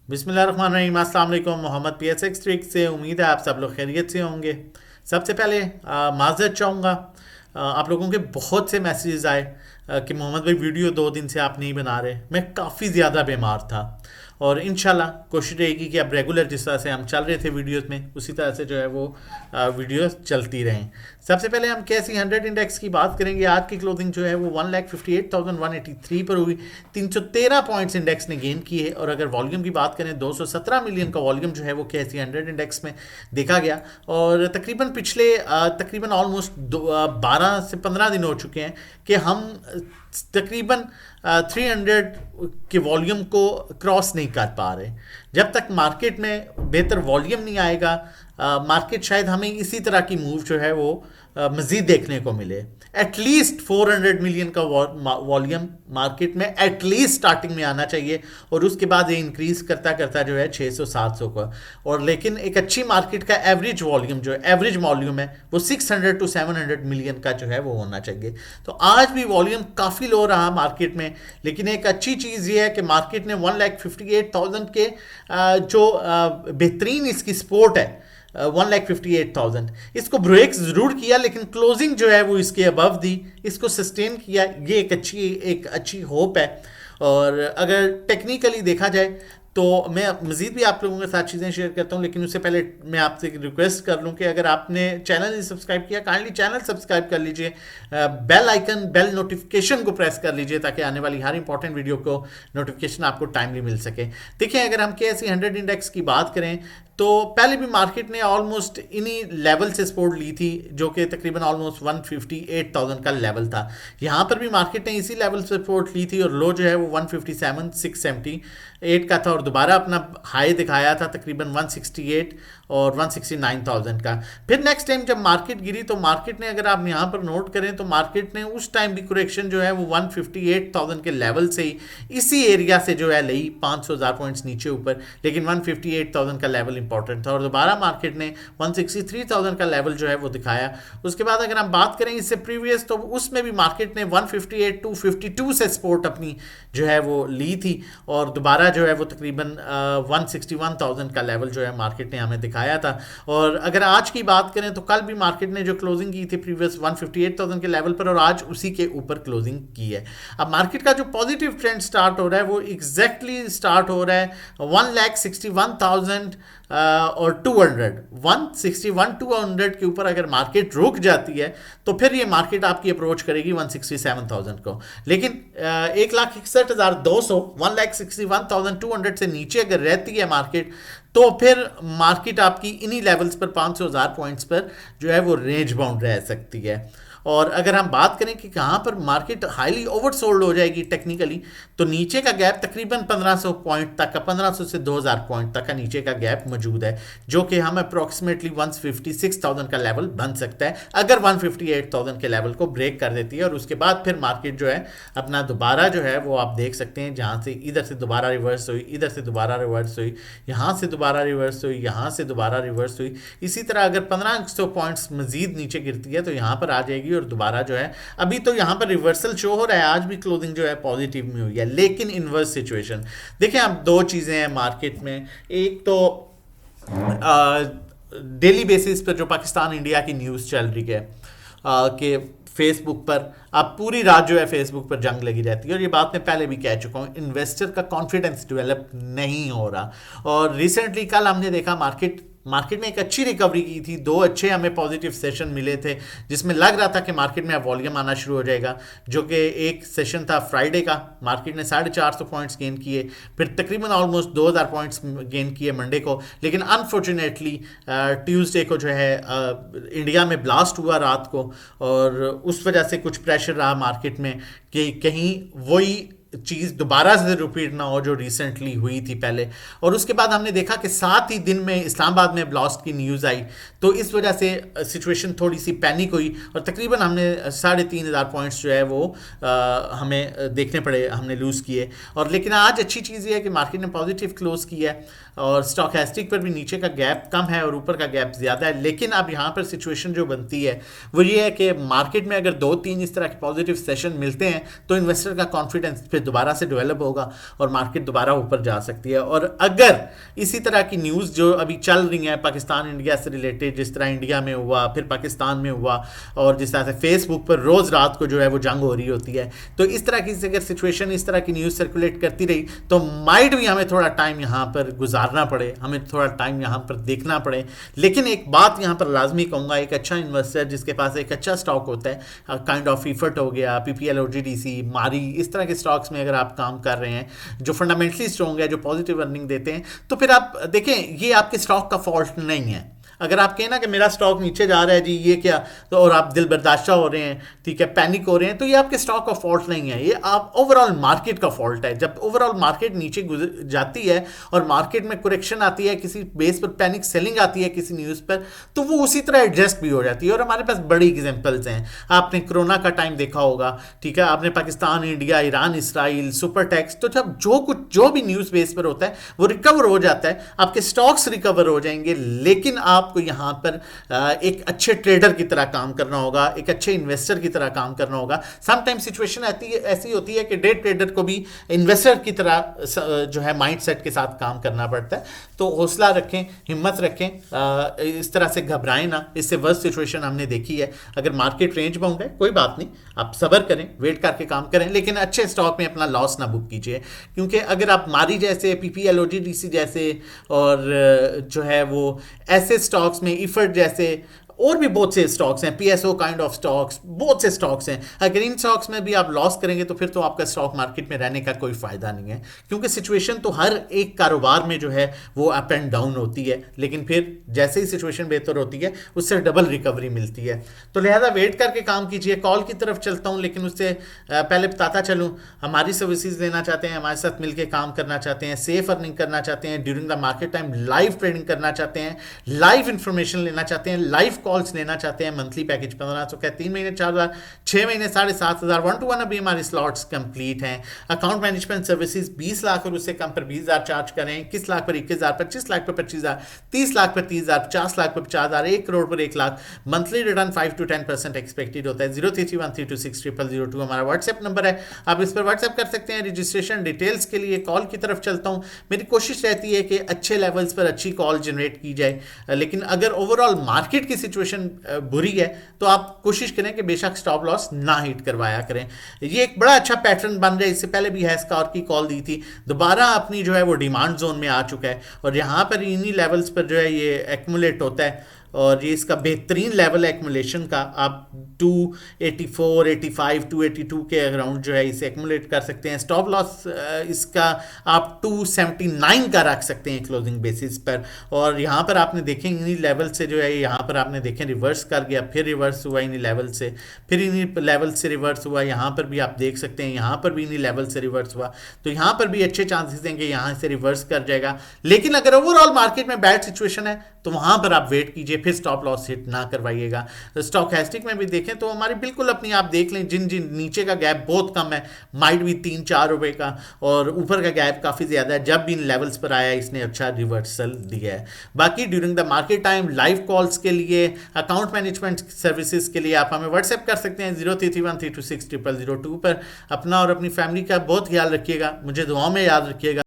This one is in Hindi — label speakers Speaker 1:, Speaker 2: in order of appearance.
Speaker 1: बिस्मिल्लाहिर्रहमानिर्रहीम। अस्सलाम वालेकुम। मोहम्मद PSX ट्रिक से उम्मीद है आप सब लोग खैरियत से होंगे। सबसे पहले माज़रत चाहूँगा। आप लोगों के बहुत से मैसेजेस आए कि मोहम्मद भाई वीडियो 2 दिन से आप नहीं बना रहे। मैं काफ़ी ज़्यादा बीमार था और इंशाल्लाह कोशिश रहेगी कि अब रेगुलर जिस तरह से हम चल रहे थे वीडियोस में उसी तरह से जो है वो वीडियोस चलती रहें। सबसे पहले हम कैसी 100 इंडेक्स की बात करेंगे। आज की क्लोजिंग जो है वो 1,58,183 पर हुई। 313 पॉइंट्स इंडेक्स ने गेन किए और अगर वॉल्यूम की बात करें 217 मिलियन का वॉल्यूम जो है वो कैसी 100 इंडेक्स में देखा गया। और तकरीबन पिछले तकरीबन ऑलमोस्ट 12 से 15 दिन हो चुके हैं कि हम तकरीबन 300 के वॉल्यूम को क्रॉस नहीं कर पा रहे। जब तक मार्केट में बेहतर वॉल्यूम नहीं आएगा मार्केट शायद हमें इसी तरह की मूव जो है वो मज़ीद देखने को मिले। एटलीस्ट 400 मिलियन का वॉल्यूम मार्केट में एटलीस्ट स्टार्टिंग में आना चाहिए और उसके बाद ये इंक्रीज करता करता जो है 600-700 का। और लेकिन एक अच्छी मार्केट का एवरेज वॉल्यूम जो है एवरेज वॉल्यूम है वो 600 टू 700 मिलियन का जो है वो होना चाहिए। तो आज भी वॉल्यूम काफ़ी लो रहा मार्केट में, लेकिन एक अच्छी चीज़ ये है कि मार्केट ने 1,58,000 के जो बेहतरीन इसकी सपोर्ट है 1,58,000 इसको ब्रेक जरूर किया, लेकिन क्लोजिंग जो है वो इसके अबव दी, इसको सस्टेन किया। ये एक अच्छी होप है। और अगर टेक्निकली देखा जाए तो मैं मज़ीद भी आप लोगों के साथ चीज़ें शेयर करता हूँ, लेकिन उससे पहले मैं आपसे रिक्वेस्ट कर लूँ कि अगर आपने चैनल नहीं सब्सक्राइब किया काइंडली चैनल सब्सक्राइब कर लीजिए, बेल आइकन बेल नोटिफिकेशन को प्रेस कर लीजिए ताकि आने वाली हर इंपॉर्टेंट वीडियो को नोटिफिकेशन आपको टाइमली मिल सके। देखिए अगर हम KSE 100 इंडेक्स की बात करें तो पहले भी मार्केट ने ऑलमोस्ट इन्हीं लेवल से सपोर्ट ली थी जो कि तकरीबन ऑलमोस्ट 158,000 का लेवल था। यहाँ पर भी मार्केट ने इसी लेवल से सपोर्ट ली थी और लो जो है वो 157,678 का था और दोबारा अपना हाई दिखाया था तकरीबन 168 और 169,000 का। फिर नेक्स्ट टाइम जब मार्केट गिरी तो मार्केट ने, अगर आप यहाँ पर नोट करें तो मार्केट ने उस टाइम भी करेक्शन जो है वो 158,000 के लेवल से ही इसी एरिया से जो है ली 500,000 पॉइंट्स नीचे ऊपर, लेकिन 158,000 का लेवल इंपॉर्टेंट था और दोबारा मार्केट ने 163,000 का लेवल जो है वो दिखाया। उसके बाद अगर हम बात करें इससे प्रीवियस तो उसमें भी मार्केट ने 158 टू 52 से सपोर्ट अपनी जो है वो ली थी और दोबारा जो है वो तकरीबन 161,000 का लेवल जो है मार्केट ने हमें दिखाया था। और अगर आज की बात करें तो कल भी मार्केट ने जो क्लोजिंग की थी प्रीवियस 158,000 के लेवल पर और आज उसी के ऊपर क्लोजिंग की है। अब मार्केट का जो पॉजिटिव ट्रेंड स्टार्ट हो रहा है वो एग्जैक्टली स्टार्ट हो रहा है 1,61,000 और 161,200 के ऊपर अगर मार्केट रुक जाती है तो फिर ये मार्केट आपकी अप्रोच करेगी 167,000 को। लेकिन 1,61,200 1,61,200 से नीचे अगर रहती है मार्केट तो फिर मार्केट आपकी इन्हीं लेवल्स पर 500,000 पॉइंट्स पर जो है वो रेंज बाउंड रह सकती है। और अगर हम बात करें कि कहाँ पर मार्केट हाईली ओवरसोल्ड हो जाएगी टेक्निकली तो नीचे का गैप तकरीबन 1500 पॉइंट तक का, 1500 से 2000 पॉइंट तक का नीचे का गैप मौजूद है जो कि हम अप्रॉक्सीमेटली 156,000 का लेवल बन सकता है अगर 158,000 के लेवल को ब्रेक कर देती है। और उसके बाद फिर मार्केट जो है अपना दोबारा जो है वो आप देख सकते हैं जहाँ से इधर से दोबारा रिवर्स हुई, इधर से दोबारा रिवर्स हुई, यहाँ से दोबारा रिवर्स हुई, यहाँ से दोबारा रिवर्स हुई। इसी तरह अगर 1500 पॉइंट्स मजीद नीचे गिरती है तो यहाँ पर आ जाएगी और दोबारा जो है अभी तो यहां पर रिवर्सल शो हो रहा है। आज भी क्लोजिंग जो है पॉजिटिव में हुई है, लेकिन इनवर्स सिचुएशन देखिए। अब दो चीजें हैं मार्केट में, एक तो डेली बेसिस पर जो पाकिस्तान इंडिया की न्यूज़ चल रही है कि फेसबुक पर अब पूरी रात जो है फेसबुक पर जंग लगी रहती है और ये बात मैं पहले भी कह चुका हूँ, इन्वेस्टर का कॉन्फिडेंस डेवलप नहीं हो रहा। और रिसेंटली कल हमने देखा मार्केट में एक अच्छी रिकवरी की थी, दो अच्छे हमें पॉजिटिव सेशन मिले थे जिसमें लग रहा था कि मार्केट में अब वॉल्यूम आना शुरू हो जाएगा। जो कि एक सेशन था फ्राइडे का, मार्केट ने 450 पॉइंट्स गेन किए, फिर तकरीबन ऑलमोस्ट 2000 पॉइंट्स गेन किए मंडे को। लेकिन अनफॉर्चुनेटली ट्यूसडे को जो है इंडिया में ब्लास्ट हुआ रात को और उस वजह से कुछ प्रेशर रहा मार्केट में कि कहीं वही चीज़ दोबारा से रिपीट ना हो जो रिसेंटली हुई थी पहले। और उसके बाद हमने देखा कि साथ ही दिन में इस्लामाबाद में ब्लास्ट की न्यूज़ आई तो इस वजह से सिचुएशन थोड़ी सी पैनिक हुई और तकरीबन हमने 3,500 पॉइंट्स जो है वो हमें देखने पड़े, हमने लूज़ किए। और लेकिन आज अच्छी चीज़ ये है कि मार्केट ने पॉजिटिव क्लोज किया है और स्टॉकेस्टिक पर भी नीचे का गैप कम है और ऊपर का गैप ज़्यादा है। लेकिन अब यहाँ पर सिचुएशन जो बनती है वो ये है कि मार्केट में अगर 2-3 इस तरह के पॉजिटिव सेशन मिलते हैं तो इन्वेस्टर का कॉन्फिडेंस फिर दोबारा से डेवलप होगा और मार्केट दोबारा ऊपर जा सकती है। और अगर इसी तरह की न्यूज़ जो अभी चल रही है पाकिस्तान इंडिया से रिलेटेड, जिस तरह इंडिया में हुआ फिर पाकिस्तान में हुआ और जिस तरह से फेसबुक पर रोज़ रात को जो है वो जंग हो रही होती है, तो इस तरह की अगर सिचुएशन, इस तरह की न्यूज़ सर्कुलेट करती रही तो माइट भी हमें थोड़ा टाइम यहाँ पर गुजारना पड़े, हमें थोड़ा टाइम यहाँ पर देखना पड़े। लेकिन एक बात यहाँ पर लाजमी कहूँगा, एक अच्छा इन्वेस्टर जिसके पास एक अच्छा स्टॉक होता है, काइंड ऑफ इफर्ट हो गया, पीपीएल, ओजीडीसी, मारी, इस तरह के स्टॉक्स में अगर आप काम कर रहे हैं जो फंडामेंटली स्ट्रॉन्ग है, जो पॉजिटिव अर्निंग देते हैं, तो फिर आप देखें ये आपके स्टॉक का फॉल्ट नहीं है। अगर आप कहें ना कि मेरा स्टॉक नीचे जा रहा है जी, ये क्या, तो और आप दिल बर्दाश्त हो रहे हैं, ठीक है, पैनिक हो रहे हैं, तो ये आपके स्टॉक का फॉल्ट नहीं है, ये आप ओवरऑल मार्केट का फॉल्ट है। जब ओवरऑल मार्केट नीचे जाती है और मार्केट में करेक्शन आती है, किसी बेस पर पैनिक सेलिंग आती है किसी न्यूज़ पर, तो वो उसी तरह एडजस्ट भी हो जाती है। और हमारे पास बड़ी एग्जाम्पल्स हैं, आपने कोरोना का टाइम देखा होगा, ठीक है, आपने Pakistan India, Iran Israel, super tax, तो जब जो भी न्यूज़ बेस पर होता है वो रिकवर हो जाता है, आपके स्टॉक्स रिकवर हो जाएंगे। लेकिन आपको यहाँ पर एक अच्छे ट्रेडर की तरह काम करना होगा, एक अच्छे इन्वेस्टर की तरह काम करना होगा। समटाइम सिचुएशन ऐसी होती है कि डे ट्रेडर को भी इन्वेस्टर की तरह जो है माइंडसेट के साथ काम करना पड़ता है। तो हौसला रखें, हिम्मत रखें, इस तरह से घबराएं ना। इससे वर्स्ट सिचुएशन हमने देखी है। अगर मार्केट रेंज में होंगे कोई बात नहीं, आप सब्र करें, वेट करके काम करें, लेकिन अच्छे स्टॉक में अपना लॉस ना बुक कीजिए, क्योंकि अगर आप मारी जैसे, पीपीएल, ओजीडीसी जैसे और जो है वो ऐसे स्टॉक्स में, इफर्ट जैसे और भी बहुत से स्टॉक्स हैं, पीएसओ काइंड ऑफ स्टॉक्स, बहुत से स्टॉक्स हैं, अगर इन स्टॉक्स में भी आप लॉस करेंगे तो फिर तो आपका स्टॉक मार्केट में रहने का कोई फ़ायदा नहीं है, क्योंकि सिचुएशन तो हर एक कारोबार में जो है वो अप एंड डाउन होती है, लेकिन फिर जैसे ही सिचुएशन बेहतर होती है उससे डबल रिकवरी मिलती है। तो लिहाजा वेट करके काम कीजिए। कॉल की तरफ चलता हूँ, लेकिन उससे पहले बताता चलूँ, हमारी सर्विसेज लेना चाहते हैं, हमारे साथ मिलकर काम करना चाहते हैं, सेफ अर्निंग करना चाहते हैं, during the market time live trading करना चाहते हैं, लाइव इंफॉर्मेशन लेना चाहते हैं, लाइव कॉल्स लेना चाहते हैं, मंथली पैकेज 1500 का, 3 महीने 4000, 6 महीने 7500, 1-to-1 अभी हमारी स्लॉट्स कंप्लीट हैं। अकाउंट मैनेजमेंट सर्विसेज 20 लाख और उससे कम पर 20,000 चार्ज करें, 21 लाख पर 21,000, 25 लाख पर 25,000, 30 लाख पर 30,000, 50 लाख पर 50,000, 1 करोड़ पर 1 lakh. Monthly return 5 to 10% expected होता है। 0331326000 हमारा व्हाट्सएप नंबर है, आप इस पर व्हाट्सएप कर सकते हैं। रजिस्ट्रेशन डिटेल्स के लिए कॉल की तरफ चलता हूँ। मेरी कोशिश रहती है कि अच्छे लेवल्स पर अच्छी कॉल जनरेट की जाए, लेकिन अगर ओवरऑल मार्केट की सिचुएशन बुरी है तो आप कोशिश करें कि बेशक स्टॉप लॉस ना हिट करवाया करें। ये एक बड़ा अच्छा पैटर्न बन रहा है। इससे पहले भी हैस्कार की कॉल दी थी, दोबारा अपनी जो है वो डिमांड जोन में आ चुका है और यहाँ पर इन्हीं लेवल्स पर जो है ये एक्मुलेट होता है और ये इसका बेहतरीन लेवल है एक्मुलेशन का। आप 284, 85, 282 के अराउंड जो है इसे एक्मुलेट कर सकते हैं। स्टॉप लॉस इसका आप 279 का रख सकते हैं क्लोजिंग बेसिस पर। और यहाँ पर आपने देखें इन्हीं लेवल से जो है, यहाँ पर आपने देखें रिवर्स कर गया, फिर रिवर्स हुआ इन्हीं लेवल से, फिर इन्हीं लेवल से रिवर्स हुआ। यहाँ पर भी आप देख सकते हैं, यहाँ पर भी इन्हीं लेवल से रिवर्स हुआ, तो यहाँ पर भी अच्छे चांसेस हैं कि यहाँ से रिवर्स कर जाएगा। लेकिन अगर ओवरऑल मार्केट में बैड सिचुएशन है तो वहाँ पर आप वेट कीजिए, फिर स्टॉप लॉस हिट ना करवाइएगा। स्टॉकेस्टिक में भी देखें तो हमारी बिल्कुल अपनी, आप देख लें जिन जिन नीचे का गैप बहुत कम है, माइट भी 3-4 रुपए का, और ऊपर का गैप काफ़ी ज़्यादा है। जब भी इन लेवल्स पर आया इसने अच्छा रिवर्सल दिया है। बाकी during the market time live calls के लिए, अकाउंट मैनेजमेंट सर्विसेज के लिए आप हमें व्हाट्सएप कर सकते हैं 0331326002 पर। अपना और अपनी फैमिली का बहुत ख्याल रखिएगा, मुझे दुआओं में याद रखिएगा।